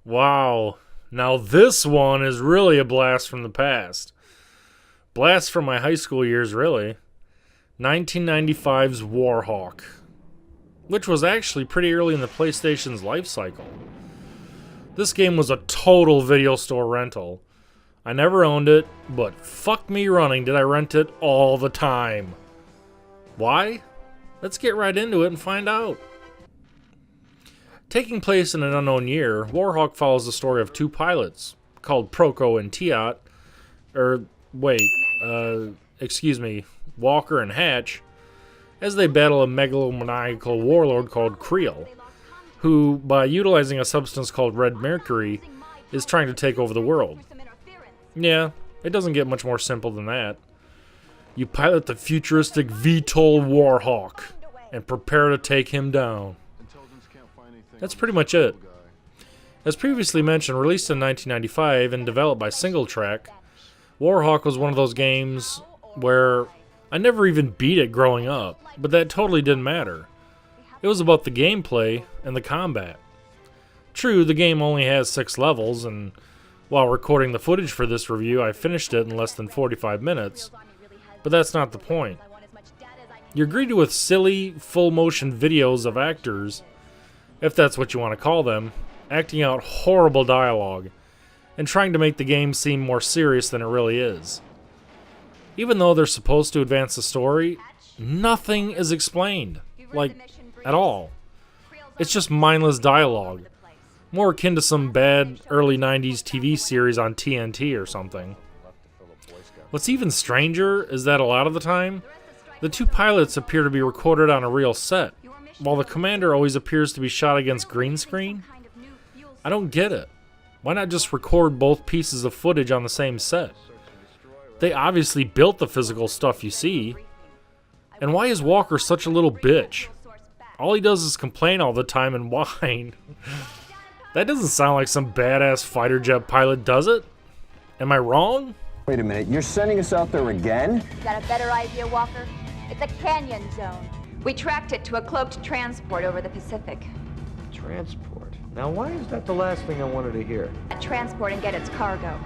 Wow. Now this one is really a blast from the past. Blast from my high school years, really. 1995's Warhawk, which was actually pretty early in the PlayStation's life cycle. This game was a total video store rental. I never owned it, but fuck me running did I rent it all the time. Why? Let's get right into it and find out. Taking place in an unknown year, Warhawk follows the story of two pilots, called Proco and Tiat, Walker and Hatch, as they battle a megalomaniacal warlord called Creel, who, by utilizing a substance called red mercury, is trying to take over the world. Yeah, it doesn't get much more simple than that. You pilot the futuristic VTOL Warhawk and prepare to take him down. That's pretty much it. As previously mentioned, released in 1995 and developed by SingleTrack, Warhawk was one of those games where I never even beat it growing up, but that totally didn't matter. It was about the gameplay and the combat. True, the game only has 6 levels, and while recording the footage for this review, I finished it in less than 45 minutes, but that's not the point. You're greeted with silly, full-motion videos of actors, if that's what you want to call them, acting out horrible dialogue, and trying to make the game seem more serious than it really is. Even though they're supposed to advance the story, nothing is explained, like, at all. It's just mindless dialogue, more akin to some bad early 90s TV series on TNT or something. What's even stranger is that a lot of the time, the two pilots appear to be recorded on a real set, while the commander always appears to be shot against green screen. I don't get it. Why not just record both pieces of footage on the same set? They obviously built the physical stuff you see. And why is Walker such a little bitch? All he does is complain all the time and whine. That doesn't sound like some badass fighter jet pilot, does it? Am I wrong? Wait a minute, you're sending us out there again? Got a better idea, Walker? It's a canyon zone. We tracked it to a cloaked transport over the Pacific. Transport? Now, why is that the last thing I wanted to hear? Transport and get its cargo.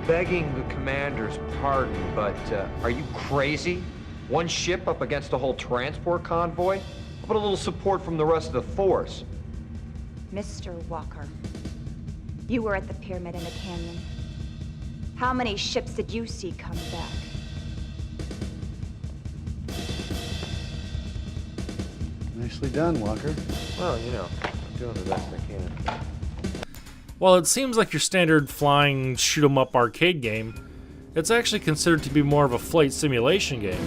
Begging the commander's pardon, but are you crazy? One ship up against a whole transport convoy? How about a little support from the rest of the force? Mr. Walker, you were at the pyramid in the canyon. How many ships did you see come back? Nicely done, Walker. Well, you know, I'm doing the best I can. While it seems like your standard flying shoot-'em-up arcade game, it's actually considered to be more of a flight simulation game,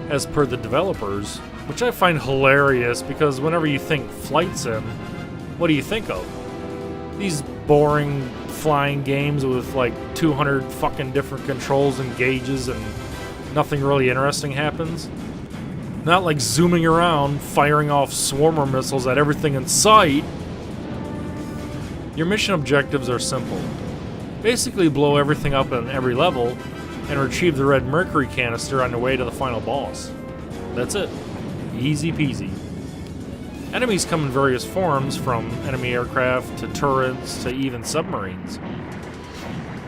as per the developers, which I find hilarious because whenever you think flight sim, what do you think of? These boring flying games with like 200 fucking different controls and gauges and nothing really interesting happens? Not like zooming around, firing off swarmer missiles at everything in sight. Your mission objectives are simple. Basically blow everything up on every level and retrieve the red mercury canister on your way to the final boss. That's it. Easy peasy. Enemies come in various forms, from enemy aircraft to turrets to even submarines.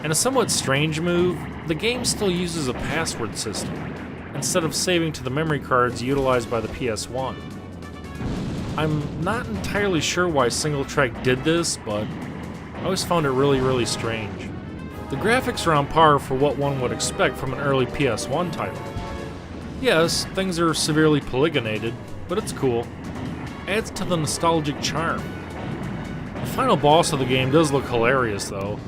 In a somewhat strange move, the game still uses a password system, instead of saving to the memory cards utilized by the PS1. I'm not entirely sure why SingleTrack did this, but I always found it really strange. The graphics are on par for what one would expect from an early PS1 title. Yes, things are severely polygonated, but it's cool. Adds to the nostalgic charm. The final boss of the game does look hilarious though,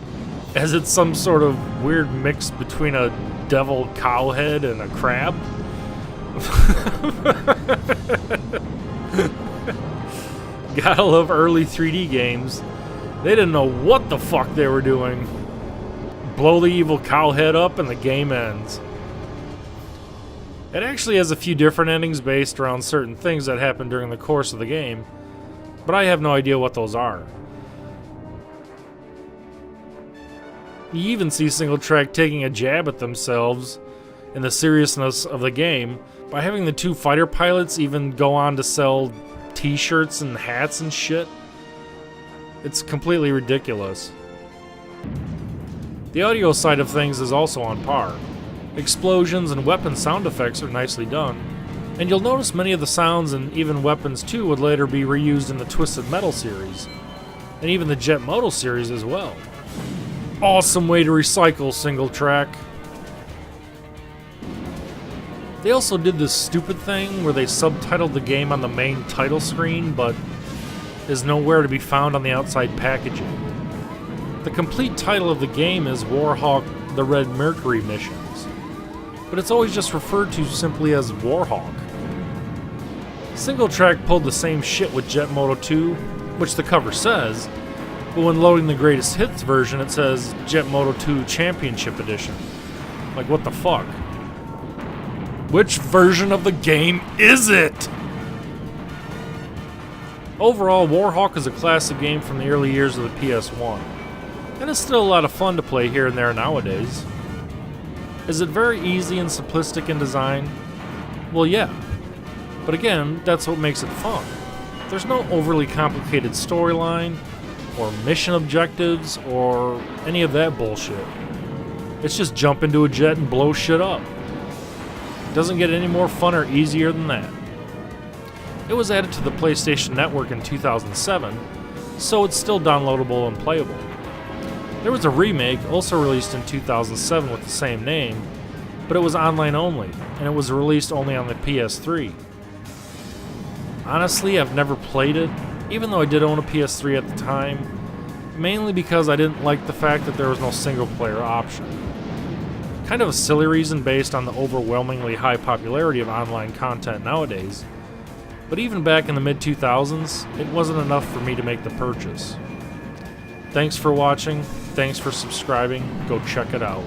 as it's some sort of weird mix between a devil cowhead and a crab. Gotta love early 3D games. They didn't know what the fuck they were doing. Blow the evil cowhead up and the game ends. It actually has a few different endings based around certain things that happen during the course of the game, but I have no idea what those are. You even see SingleTrack taking a jab at themselves in the seriousness of the game by having the two fighter pilots even go on to sell t-shirts and hats and shit. It's completely ridiculous. The audio side of things is also on par. Explosions and weapon sound effects are nicely done, and you'll notice many of the sounds and even weapons too would later be reused in the Twisted Metal series, and even the Jet Moto series as well. Awesome way to recycle, single track. They also did this stupid thing where they subtitled the game on the main title screen, but is nowhere to be found on the outside packaging. The complete title of the game is Warhawk: The Red Mercury Missions, but it's always just referred to simply as Warhawk. Single Track pulled the same shit with Jet Moto 2, which the cover says, but when loading the Greatest Hits version it says Jet Moto 2 Championship Edition. Like, what the fuck? Which version of the game is it? Overall, Warhawk is a classic game from the early years of the PS1, and it's still a lot of fun to play here and there nowadays. Is it very easy and simplistic in design? Well, yeah. But again, that's what makes it fun. There's no overly complicated storyline, or mission objectives, or any of that bullshit. It's just jump into a jet and blow shit up. Doesn't get any more fun or easier than that. It was added to the PlayStation Network in 2007, so it's still downloadable and playable. There was a remake also released in 2007 with the same name, but it was online only, and it was released only on the PS3. Honestly, I've never played it, even though I did own a PS3 at the time, mainly because I didn't like the fact that there was no single player option. Kind of a silly reason based on the overwhelmingly high popularity of online content nowadays, but even back in the mid-2000s, it wasn't enough for me to make the purchase. Thanks for watching, thanks for subscribing, go check it out.